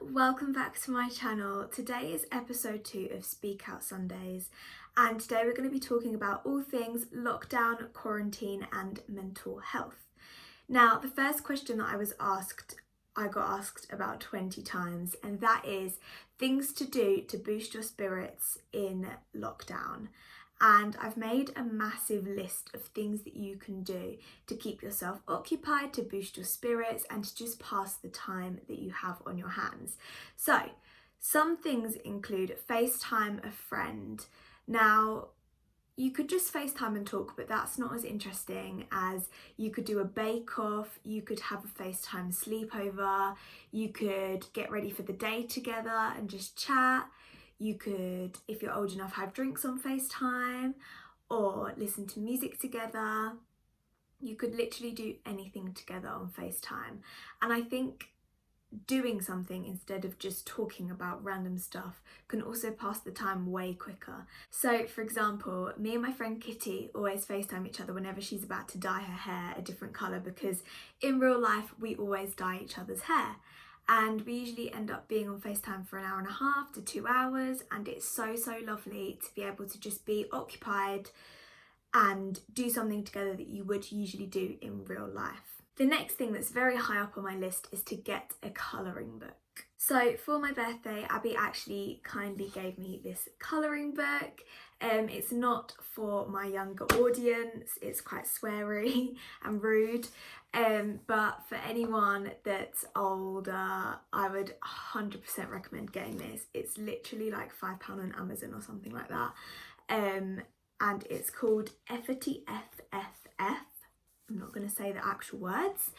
welcome back to my channel. Today is episode 2 of Speak Out Sundays, and today we're going to be talking about all things lockdown, quarantine and mental health. Now, the first question that I got asked about 20 times, and that is things to do to boost your spirits in lockdown. And I've made a massive list of things that you can do to keep yourself occupied, to boost your spirits and to just pass the time that you have on your hands. So some things include FaceTime a friend. Now, you could just FaceTime and talk, but that's not as interesting as you could do a bake-off, you could have a FaceTime sleepover, you could get ready for the day together and just chat. You could, if you're old enough, have drinks on FaceTime or listen to music together. You could literally do anything together on FaceTime. And I think doing something instead of just talking about random stuff can also pass the time way quicker. So for example, me and my friend Kitty always FaceTime each other whenever she's about to dye her hair a different colour, because in real life we always dye each other's hair. And we usually end up being on FaceTime for an hour and a half to 2 hours, and it's so lovely to be able to just be occupied and do something together that you would usually do in real life. The next thing that's very high up on my list is to get a colouring book. So for my birthday, Abby actually kindly gave me this colouring book. It's not for my younger audience, it's quite sweary and rude, but for anyone that's older, I would 100% recommend getting this. It's literally like £5 on Amazon or something like that, and it's called Effety FFF. I'm not going to say the actual words,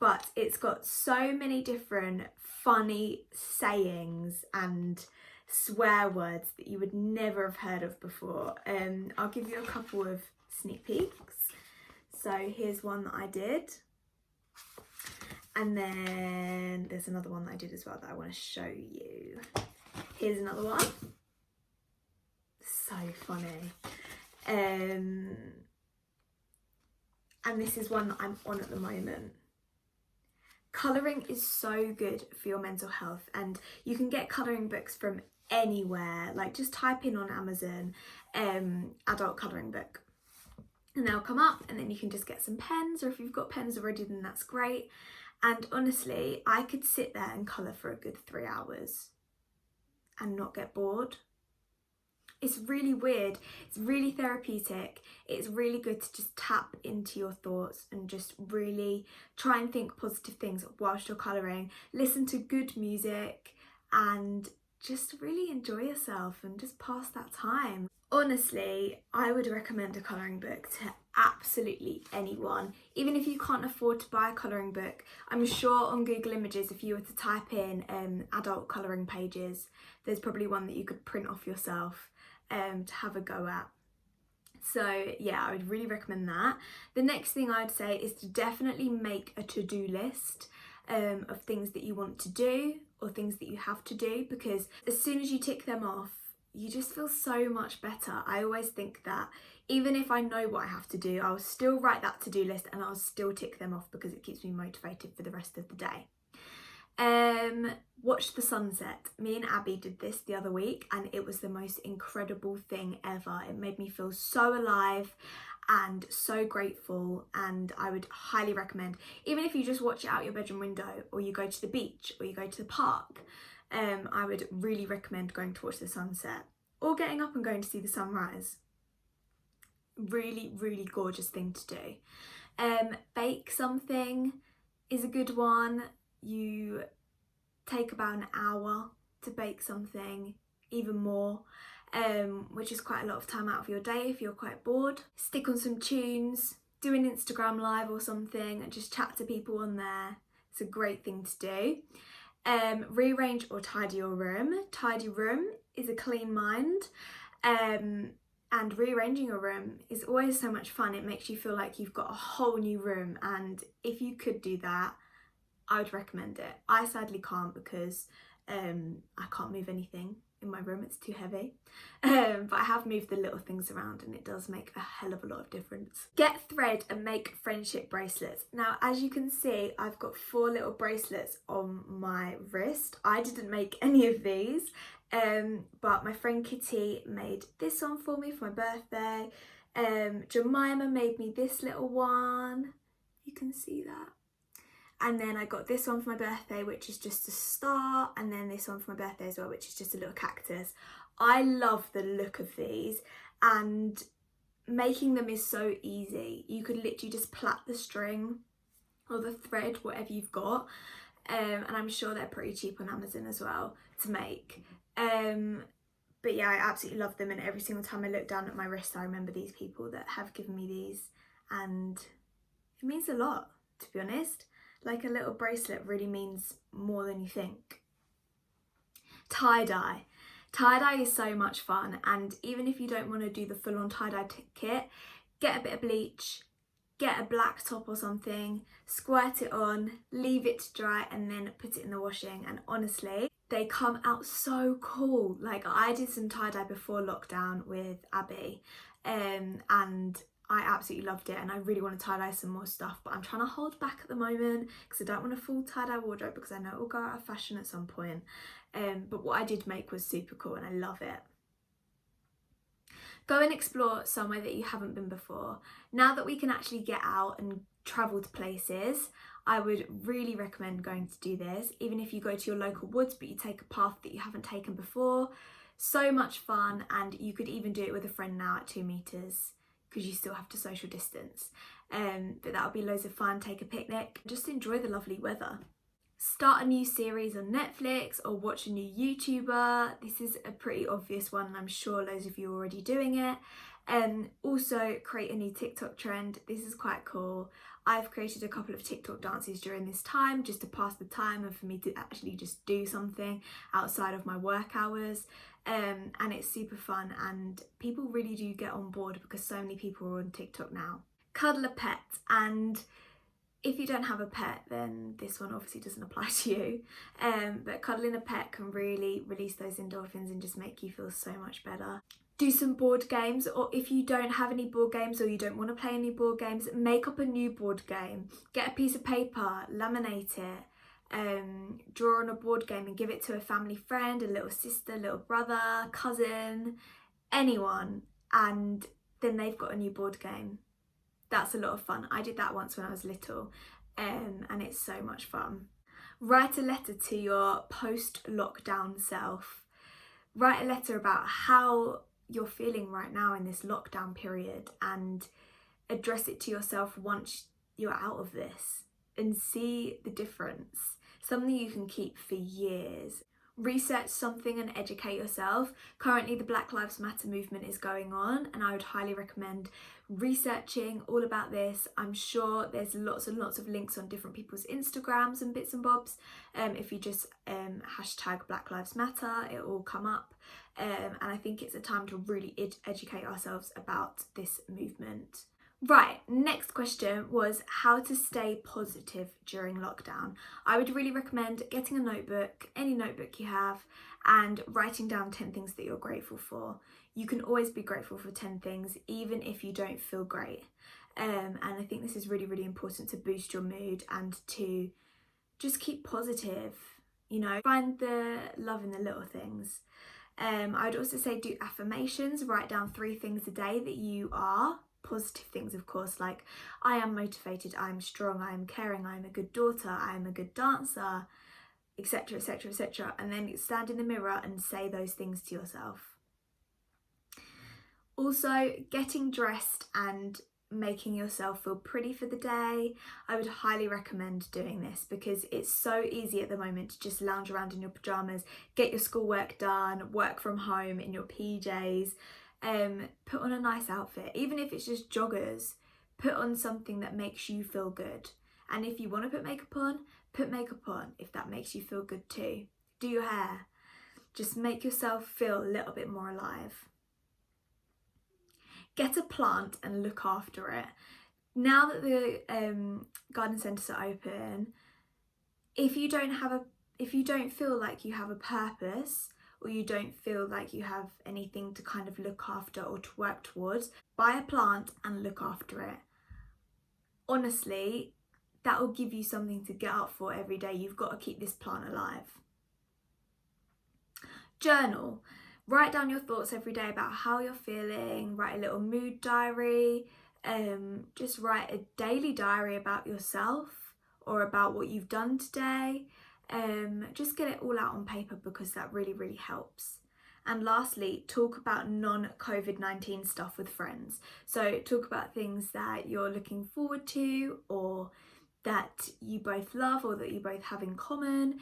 but it's got so many different funny sayings and swear words that you would never have heard of before. I'll give you a couple of sneak peeks. So here's one that I did, and then there's another one that I did as well that I want to show you. Here's another one. So funny. And this is one that I'm on at the moment. Colouring is so good for your mental health, and you can get colouring books from anywhere. Like, just type in on Amazon adult colouring book and they'll come up, and then you can just get some pens, or if you've got pens already then that's great. And honestly, I could sit there and colour for a good 3 hours and not get bored. It's really weird, it's really therapeutic, it's really good to just tap into your thoughts and just really try and think positive things whilst you're colouring, listen to good music and just really enjoy yourself and just pass that time. Honestly, I would recommend a colouring book to absolutely anyone. Even if you can't afford to buy a colouring book, I'm sure on Google Images, if you were to type in adult colouring pages, there's probably one that you could print off yourself to have a go at. So yeah, I would really recommend that. The next thing I'd say is to definitely make a to-do list of things that you want to do or things that you have to do, because as soon as you tick them off, you just feel so much better. I always think that even if I know what I have to do, I'll still write that to-do list and I'll still tick them off because it keeps me motivated for the rest of the day. Watch the sunset. Me and Abby did this the other week and it was the most incredible thing ever. It made me feel so alive and so grateful, and I would highly recommend, even if you just watch it out your bedroom window or you go to the beach or you go to the park, I would really recommend going to watch the sunset or getting up and going to see the sunrise. Really gorgeous thing to do. Bake something is a good one. You take about an hour to bake something, even more, which is quite a lot of time out of your day if you're quite bored. Stick on some tunes, do an Instagram live or something and just chat to people on there. It's a great thing to do. Rearrange or tidy your room. Tidy room is a clean mind, and rearranging your room is always so much fun. It makes you feel like you've got a whole new room, and if you could do that, I would recommend it. I sadly can't because I can't move anything in my room, it's too heavy. But I have moved the little things around and it does make a hell of a lot of difference. Get thread and make friendship bracelets. Now, as you can see, I've got 4 little bracelets on my wrist. I didn't make any of these, but my friend Kitty made this one for me for my birthday. Jemima made me this little one. You can see that. And then I got this one for my birthday, which is just a star, and then this one for my birthday as well, which is just a little cactus. I love the look of these, and making them is so easy. You could literally just plait the string or the thread, whatever you've got, and I'm sure they're pretty cheap on Amazon as well to make. But yeah, I absolutely love them, and every single time I look down at my wrist I remember these people that have given me these, and it means a lot, to be honest. Like, a little bracelet really means more than you think. Tie-dye. Tie-dye is so much fun, and even if you don't want to do the full-on tie-dye kit, get a bit of bleach, get a black top or something, squirt it on, leave it to dry, and then put it in the washing. And honestly, they come out so cool. Like, I did some tie-dye before lockdown with Abby, and I absolutely loved it, and I really want to tie-dye some more stuff, but I'm trying to hold back at the moment because I don't want a full tie-dye wardrobe because I know it will go out of fashion at some point. But what I did make was super cool and I love it. Go and explore somewhere that you haven't been before. Now that we can actually get out and travel to places, I would really recommend going to do this, even if you go to your local woods but you take a path that you haven't taken before. So much fun, and you could even do it with a friend now at 2 meters. Because you still have to social distance, but that'll be loads of fun. Take a picnic, just enjoy the lovely weather. Start a new series on Netflix or watch a new YouTuber. This is a pretty obvious one and I'm sure loads of you are already doing it. Also create a new TikTok trend. This is quite cool. I've created a couple of TikTok dances during this time just to pass the time and for me to actually just do something outside of my work hours. And it's super fun, and people really do get on board because so many people are on TikTok now. Cuddle a pet, and if you don't have a pet, then this one obviously doesn't apply to you. But cuddling a pet can really release those endorphins and just make you feel so much better. Do some board games, or if you don't have any board games or you don't want to play any board games, make up a new board game. Get a piece of paper, laminate it, draw on a board game and give it to a family friend, a little sister, little brother, cousin, anyone, and then they've got a new board game. That's a lot of fun. I did that once when I was little, and it's so much fun. Write a letter to your post-lockdown self. Write a letter about how you're feeling right now in this lockdown period, and address it to yourself once you're out of this, and see the difference. Something you can keep for years. Research something and educate yourself. Currently the Black Lives Matter movement is going on, and I would highly recommend researching all about this. I'm sure there's lots and lots of links on different people's Instagrams and bits and bobs. If you just hashtag Black Lives Matter, it will come up. And I think it's a time to really educate ourselves about this movement. Right, next question was how to stay positive during lockdown. I would really recommend getting a notebook, any notebook you have, and writing down 10 things that you're grateful for. You can always be grateful for 10 things, even if you don't feel great. And I think this is really, really important to boost your mood and to just keep positive, you know, find the love in the little things. I would also say do affirmations, write down 3 things a day that you are. Positive things, of course, like I am motivated, I am strong, I am caring, I am a good daughter, I am a good dancer, etc, etc, etc. And then stand in the mirror and say those things to yourself. Also, getting dressed and making yourself feel pretty for the day. I would highly recommend doing this because it's so easy at the moment to just lounge around in your pajamas, get your schoolwork done, work from home in your PJs. Put on a nice outfit, even if it's just joggers. Put on something that makes you feel good, and if you want to put makeup on if that makes you feel good too. Do your hair, just make yourself feel a little bit more alive. Get a plant and look after it. Now that the garden centres are open, if you don't feel like you have a purpose, or you don't feel like you have anything to kind of look after or to work towards, buy a plant and look after it. Honestly, that will give you something to get up for every day. You've got to keep this plant alive. Journal. Write down your thoughts every day about how you're feeling. Write a little mood diary. Just write a daily diary about yourself or about what you've done today. Just get it all out on paper, because that really, really helps. And lastly, talk about non-COVID-19 stuff with friends. So talk about things that you're looking forward to, or that you both love, or that you both have in common.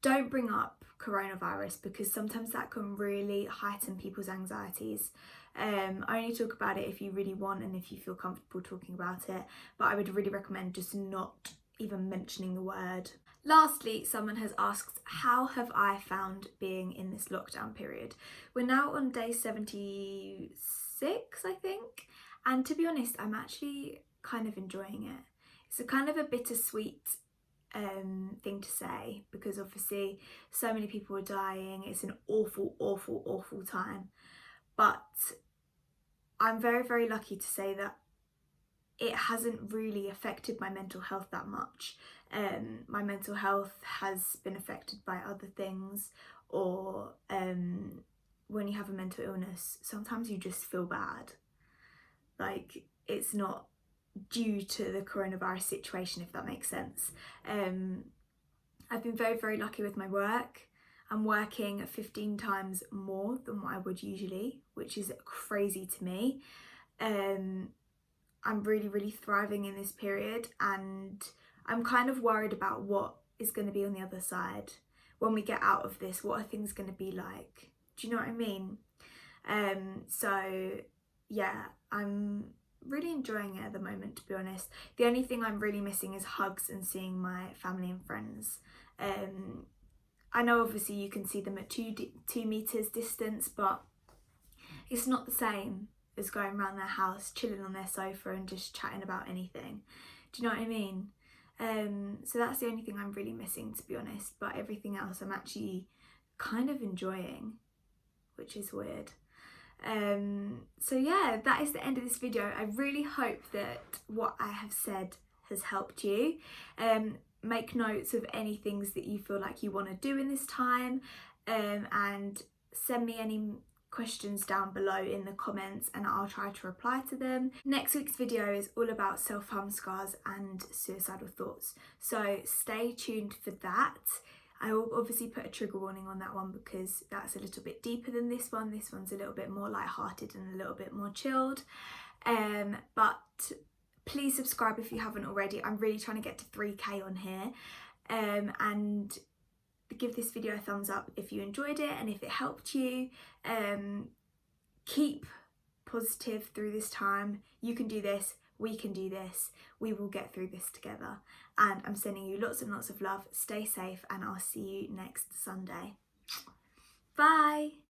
Don't bring up coronavirus, because sometimes that can really heighten people's anxieties. Only talk about it if you really want and if you feel comfortable talking about it, but I would really recommend just not even mentioning the word. Lastly, someone has asked, how have I found being in this lockdown period? We're now on day 76, I think, and to be honest, I'm actually kind of enjoying it. It's a kind of a bittersweet thing to say, because obviously so many people are dying. It's an awful, awful, awful time, but I'm very, very lucky to say that it hasn't really affected my mental health that much. My mental health has been affected by other things, or when you have a mental illness, sometimes you just feel bad. Like, it's not due to the coronavirus situation, if that makes sense. I've been very, very lucky with my work. I'm working 15 times more than what I would usually, which is crazy to me. I'm really, really thriving in this period, and I'm kind of worried about what is going to be on the other side when we get out of this. What are things going to be like? Do you know what I mean? So yeah, I'm really enjoying it at the moment, to be honest. The only thing I'm really missing is hugs and seeing my family and friends. I know obviously you can see them at 2 meters distance, but it's not the same as going around their house, chilling on their sofa and just chatting about anything. Do you know what I mean? So that's the only thing I'm really missing, to be honest, but everything else I'm actually kind of enjoying, which is weird. So yeah, that is the end of this video. I really hope that what I have said has helped you. Make notes of any things that you feel like you want to do in this time, and send me any questions down below in the comments and I'll try to reply to them. Next week's video is all about self-harm scars and suicidal thoughts, so stay tuned for that. I will obviously put a trigger warning on that one, because that's a little bit deeper than this one. This one's a little bit more light-hearted and a little bit more chilled. But please subscribe if you haven't already. I'm really trying to get to 3K on here. And give this video a thumbs up if you enjoyed it and if it helped you. Keep positive through this time. You can do this. We can do this. We will get through this together. And I'm sending you lots and lots of love. Stay safe, and I'll see you next Sunday. Bye.